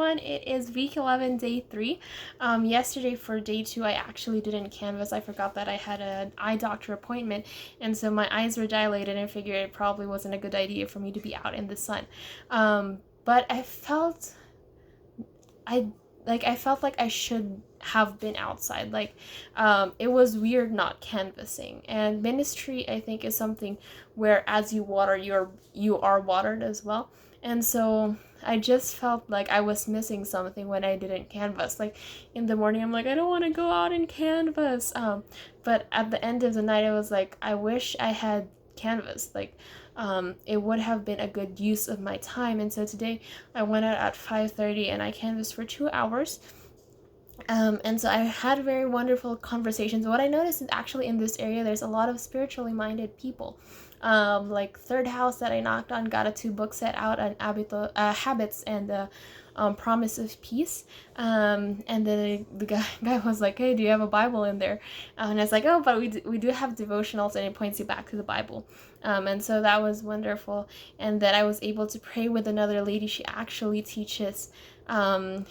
everyone. It is week 11, day 3. Yesterday for day 2, I actually didn't canvas. I forgot that I had an eye doctor appointment, and so my eyes were dilated, and I figured it probably wasn't a good idea for me to be out in the sun. But I felt like I should have been outside. It was weird not canvassing. And ministry, I think, is something where as you water, you are watered as well. And so I just felt like I was missing something when I didn't canvas. Like in the morning, I'm like, I don't want to go out and canvas. But at the end of the night, I was like, I wish I had canvas. It would have been a good use of my time. And so today I went out at 5:30 and I canvassed for 2 hours. And so I had very wonderful conversations. What I noticed is actually in this area, there's a lot of spiritually minded people. Like third house that I knocked on got a 2-book set out on habits and promise of peace. And then the guy was like, hey, do you have a Bible in there? And I was like, oh, but we do have devotionals, and it points you back to the Bible. And so that was wonderful. And then I was able to pray with another lady. She actually teaches,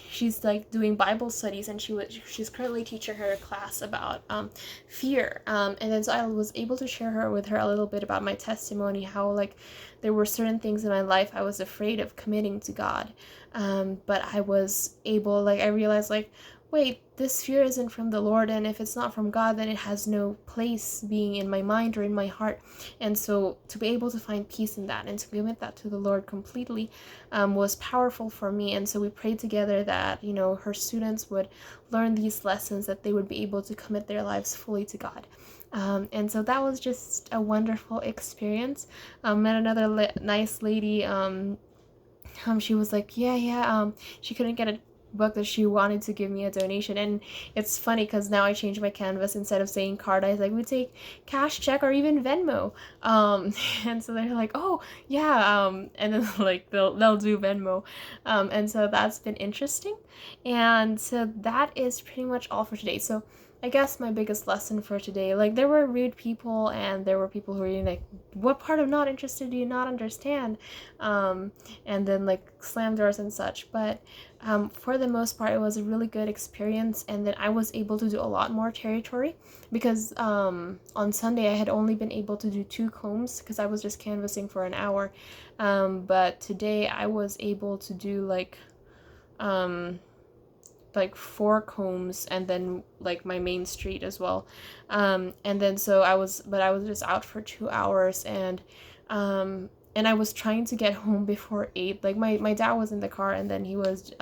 she's like doing Bible studies, and she's currently teaching her a class about fear. And then so I was able to share with her a little bit about my testimony, how like there were certain things in my life I was afraid of committing to God. But I was able, I realized, wait, this fear isn't from the Lord, and if it's not from God, then it has no place being in my mind or in my heart. And so to be able to find peace in that and to commit that to the Lord completely was powerful for me. And so we prayed together that, her students would learn these lessons, that they would be able to commit their lives fully to God. And so that was just a wonderful experience. Met another nice lady. She was like, she couldn't get a book that she wanted to give me a donation. And it's funny because now I changed my canvas. Instead of saying card, I was like, we take cash, check, or even Venmo. And so they're like, oh yeah, and then they'll do Venmo. And so that's been interesting. And so that is pretty much all for today. So I guess my biggest lesson for today, there were rude people, and there were people who were like, what part of not interested do you not understand? And then slam doors and such. But for the most part, it was a really good experience. And then I was able to do a lot more territory because on Sunday I had only been able to do 2 combs because I was just canvassing for an hour. But today I was able to do 4 combs, and then my main street as well. And then so I was just out for 2 hours, and I was trying to get home before 8. My dad was in the car, and then he was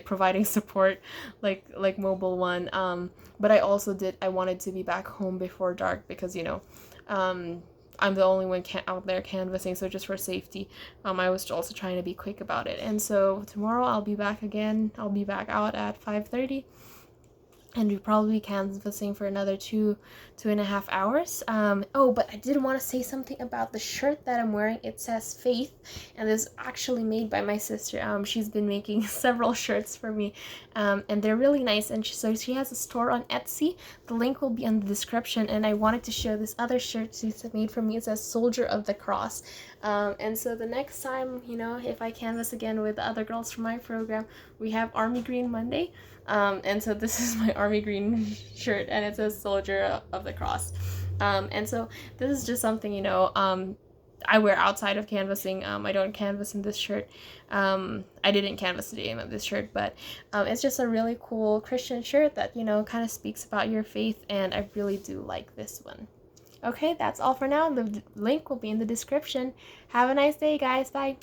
providing support, Mobile One. But I wanted to be back home before dark because I'm the only one out there canvassing, so just for safety, I was also trying to be quick about it. And so tomorrow I'll be back again. I'll be back out at 5:30, and we'll probably be canvassing for another 2.5 hours. But I did want to say something about the shirt that I'm wearing. It says Faith, and this is actually made by my sister. She's been making several shirts for me, and they're really nice. And so she has a store on Etsy. The link will be in the description. And I wanted to show this other shirt she's made for me. It says Soldier of the Cross. And so the next time, if I canvas again with the other girls from my program, we have Army Green Monday. And so this is my Army Green shirt, and it says Soldier of the Cross. And so this is just something, I wear outside of canvassing. I don't canvas in this shirt. I didn't canvas today in this shirt, but it's just a really cool Christian shirt that, kind of speaks about your faith, and I really do like this one. Okay, that's all for now. The link will be in the description. Have a nice day, guys. Bye.